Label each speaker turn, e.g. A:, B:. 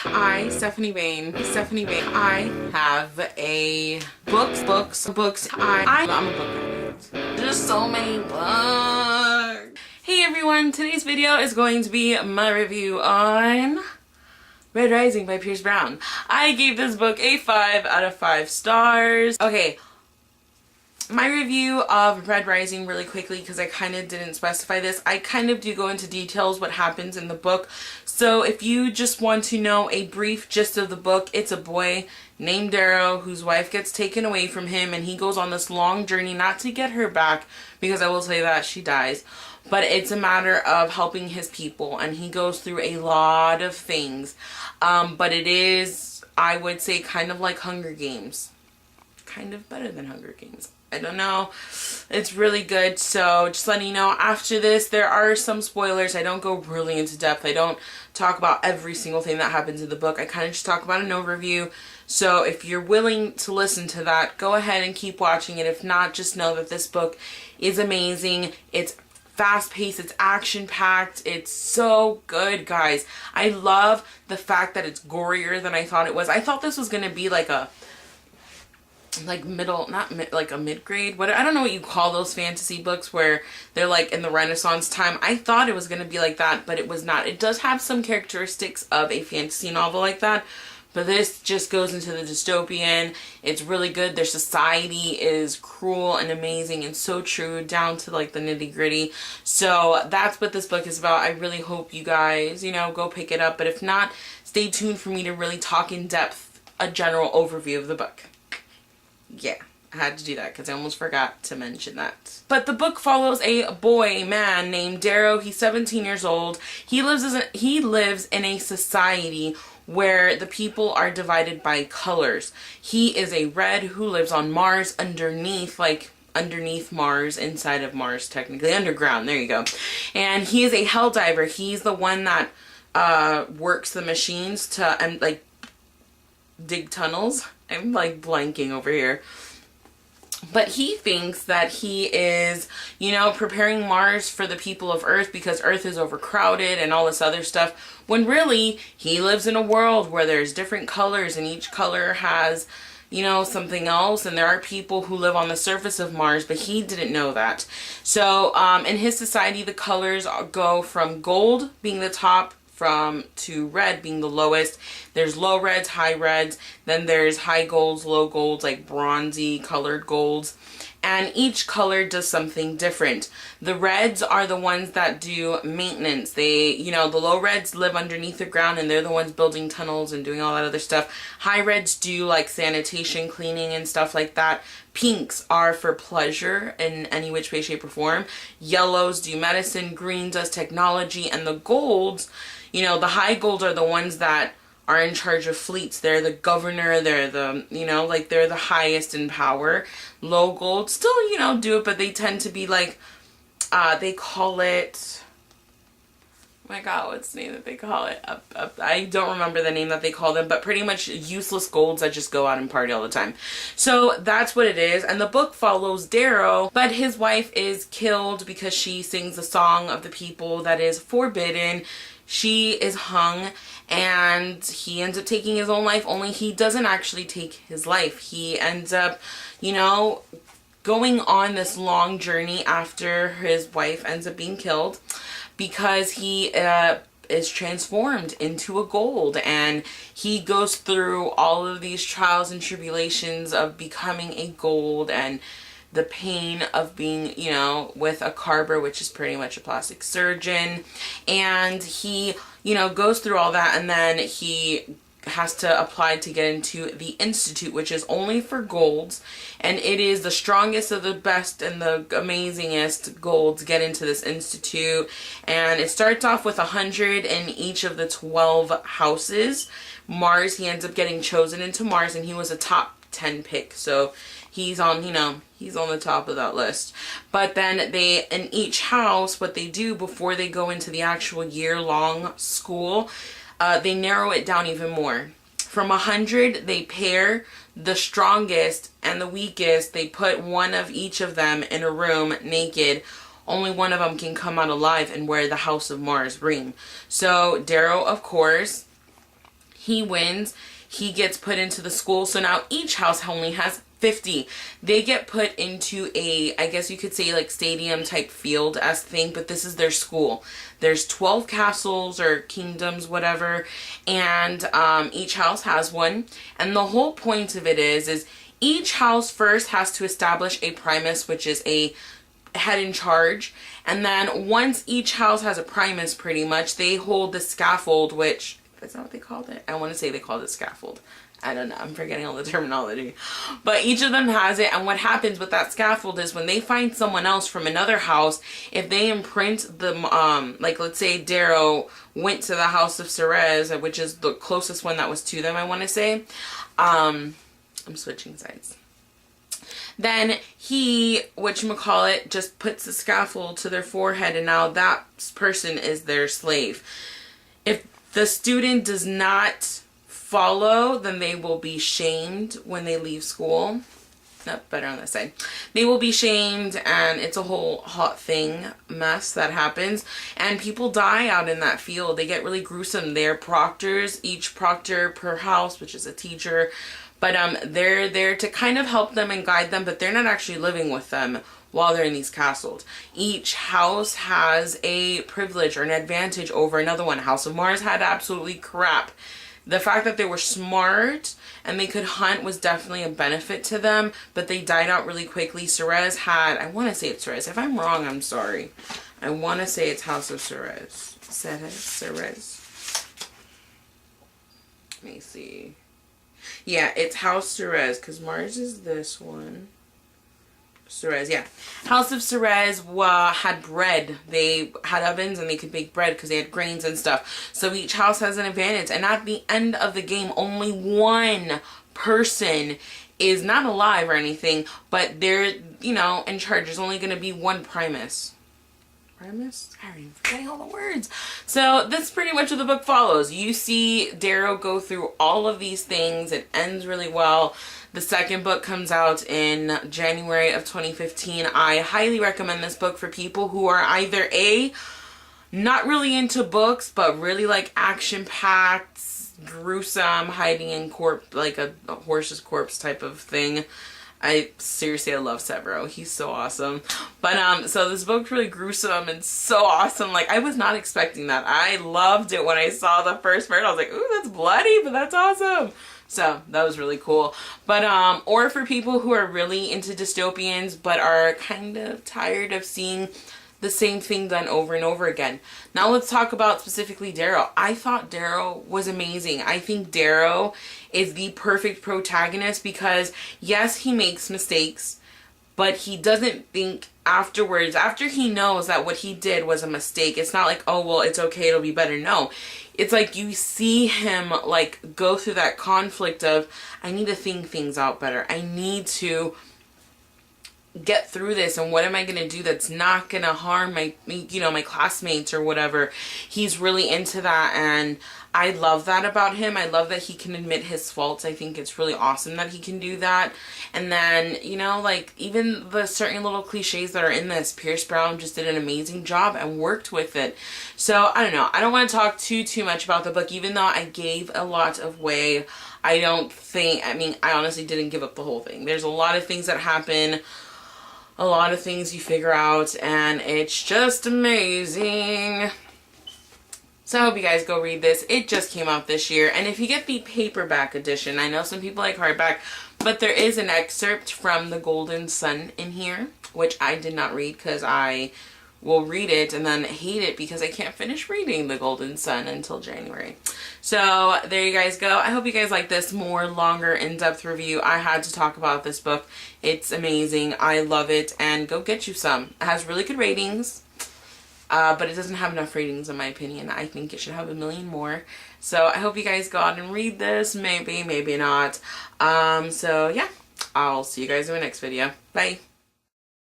A: Stephanie Bain, I have a books. I'm a book addict. There's so many books. Hey everyone, today's video is going to be my review on Red Rising by Pierce Brown. I gave this book a 5 out of 5 stars. Okay, my review of Red Rising really quickly, because I kind of didn't specify this. I kind of do go into details what happens in the book. So if you just want to know a brief gist of the book, it's a boy named Darrow whose wife gets taken away from him, and he goes on this long journey not to get her back, because I will say that she dies, but it's a matter of helping his people, and he goes through a lot of things. But it is, I would say, kind of like Hunger Games. Kind of better than Hunger Games. I don't know. It's really good. So just letting you know, after this there are some spoilers. I don't go really into depth. I don't talk about every single thing that happens in the book. I kind of just talk about an overview. So if you're willing to listen to that, go ahead and keep watching it. If not, just know that this book is amazing. It's fast-paced, it's action-packed, it's so good, guys. I love the fact that it's gorier than I thought it was. I thought this was going to be like a middle, not mid, like a mid-grade, what, I don't know what you call those fantasy books where they're like in the Renaissance time. I thought it was going to be like that, but it was not. It does have some characteristics of a fantasy novel like that, but this just goes into the dystopian. It's really good. Their society is cruel and amazing and so true, down to like the nitty-gritty. So that's what this book is about. I really hope you guys, you know, go pick it up, but if not, stay tuned for me to really talk in depth a general overview of the book. Yeah, I had to do that because I almost forgot to mention that. But the book follows a man named Darrow. He's 17 years old. He lives in a society where the people are divided by colors. He is a red who lives on Mars, underneath Mars, inside of Mars, technically underground. There you go. And he is a hell diver. He's the one that works the machines to like dig tunnels. I'm like blanking over here. But he thinks that he is, you know, preparing Mars for the people of Earth because Earth is overcrowded and all this other stuff, when really he lives in a world where there's different colors and each color has, you know, something else, and there are people who live on the surface of Mars, but he didn't know that. So in his society, the colors go from gold being the top to red being the lowest. There's low reds, high reds, then there's high golds, low golds, like bronzy colored golds, and each color does something different. The reds are the ones that do maintenance. They, you know, the low reds live underneath the ground and they're the ones building tunnels and doing all that other stuff. High reds do like sanitation, cleaning and stuff like that. Pinks are for pleasure in any which way, shape, or form. Yellows do medicine. Green does technology. And the golds, you know, the high golds are the ones that are in charge of fleets. They're the governor. They're the, you know, like they're the highest in power. Low gold still, you know, do it, but they tend to be like, they call it, oh my god, what's the name that they call it? I don't remember the name that they call them, but pretty much useless golds that just go out and party all the time. So that's what it is. And the book follows Darrow, but his wife is killed because she sings a song of the people that is forbidden. She is hung, and he ends up taking his own life, only he doesn't actually take his life. He ends up, you know, going on this long journey after his wife ends up being killed, because he is transformed into a gold, and he goes through all of these trials and tribulations of becoming a gold, and the pain of being, you know, with a carver, which is pretty much a plastic surgeon. And he, you know, goes through all that, and then he has to apply to get into the institute, which is only for golds, and it is the strongest of the best and the amazingest golds get into this institute. And it starts off with 100 in each of the 12 houses. Mars, he ends up getting chosen into Mars, and he was a top 10 pick, so he's on, you know, he's on the top of that list. But then they, in each house, what they do before they go into the actual year-long school, they narrow it down even more. From 100, they pair the strongest and the weakest. They put one of each of them in a room naked. Only one of them can come out alive and wear the House of Mars ring. So Darrow, of course, he wins, he gets put into the school. So now each house only has 50. They get put into a, I guess you could say, like stadium type field as thing, but this is their school. There's 12 castles or kingdoms, whatever, and each house has one. And the whole point of it is each house first has to establish a primus, which is a head in charge, and then once each house has a primus, pretty much, they hold the scaffold, which, that's not what they called it. I want to say they called it scaffold. I don't know, I'm forgetting all the terminology. But each of them has it, and what happens with that scaffold is when they find someone else from another house, if they imprint the, like let's say Darrow went to the house of Ceres, which is the closest one that was to them, I want to say. I'm switching sides. Then he, whatchamacallit, just puts the scaffold to their forehead, and now that person is their slave. If the student does not follow, then they will be shamed when they leave school. No, better on this side. They will be shamed, and it's a whole hot mess that happens, and people die out in that field. They get really gruesome. They're proctors, each proctor per house, which is a teacher, but they're there to kind of help them and guide them, but they're not actually living with them while they're in these castles. Each house has a privilege or an advantage over another one. House of Mars had absolutely crap. The fact that they were smart and they could hunt was definitely a benefit to them, but they died out really quickly. Ceres had, I want to say it's Ceres. If I'm wrong, I'm sorry. I want to say it's House of Ceres. Ceres. Let me see. Yeah, it's House Ceres, because Mars is this one. Ceres, yeah. House of Ceres had bread. They had ovens and they could bake bread because they had grains and stuff. So each house has an advantage. And at the end of the game, only one person is not alive or anything, but they're, you know, in charge. There's only going to be one primus. Primus? I'm forgetting all the words. So that's pretty much what the book follows. You see Darrow go through all of these things. It ends really well. The second book comes out in January of 2015. I highly recommend this book for people who are either A, not really into books, but really like action-packed, gruesome, hiding in like a horse's corpse type of thing. I love Severo. He's so awesome. But so this book's really gruesome and so awesome. Like, I was not expecting that. I loved it when I saw the first part. I was like, ooh, that's bloody, but that's awesome. So that was really cool. But or for people who are really into dystopians but are kind of tired of seeing the same thing done over and over again. Now let's talk about specifically Darrow. I thought Darrow was amazing. I think Darrow is the perfect protagonist because yes, he makes mistakes, but he doesn't think afterwards, after he knows that what he did was a mistake. It's not like, oh, well, it's okay, it'll be better. No, it's like you see him like go through that conflict of, I need to think things out better. I need to get through this, and what am I going to do that's not going to harm my, you know, my classmates or whatever. He's really into that, and I love that about him. I love that he can admit his faults. I think it's really awesome that he can do that. And then, you know, like even the certain little cliches that are in this, Pierce Brown just did an amazing job and worked with it. So I don't know. I don't want to talk too much about the book, even though I gave a lot away. I honestly didn't give up the whole thing. There's a lot of things that happen, a lot of things you figure out, and it's just amazing. So I hope you guys go read this. It just came out this year. And if you get the paperback edition, I know some people like hardback, but there is an excerpt from The Golden Sun in here, which I did not read because I will read it and then hate it because I can't finish reading The Golden Sun until January. So there you guys go. I hope you guys like this more longer in-depth review. I had to talk about this book. It's amazing. I love it, and go get you some. It has really good ratings. But it doesn't have enough ratings in my opinion. I think it should have 1 million more. So I hope you guys go out and read this. Maybe, maybe not. So yeah, I'll see you guys in my next video. Bye.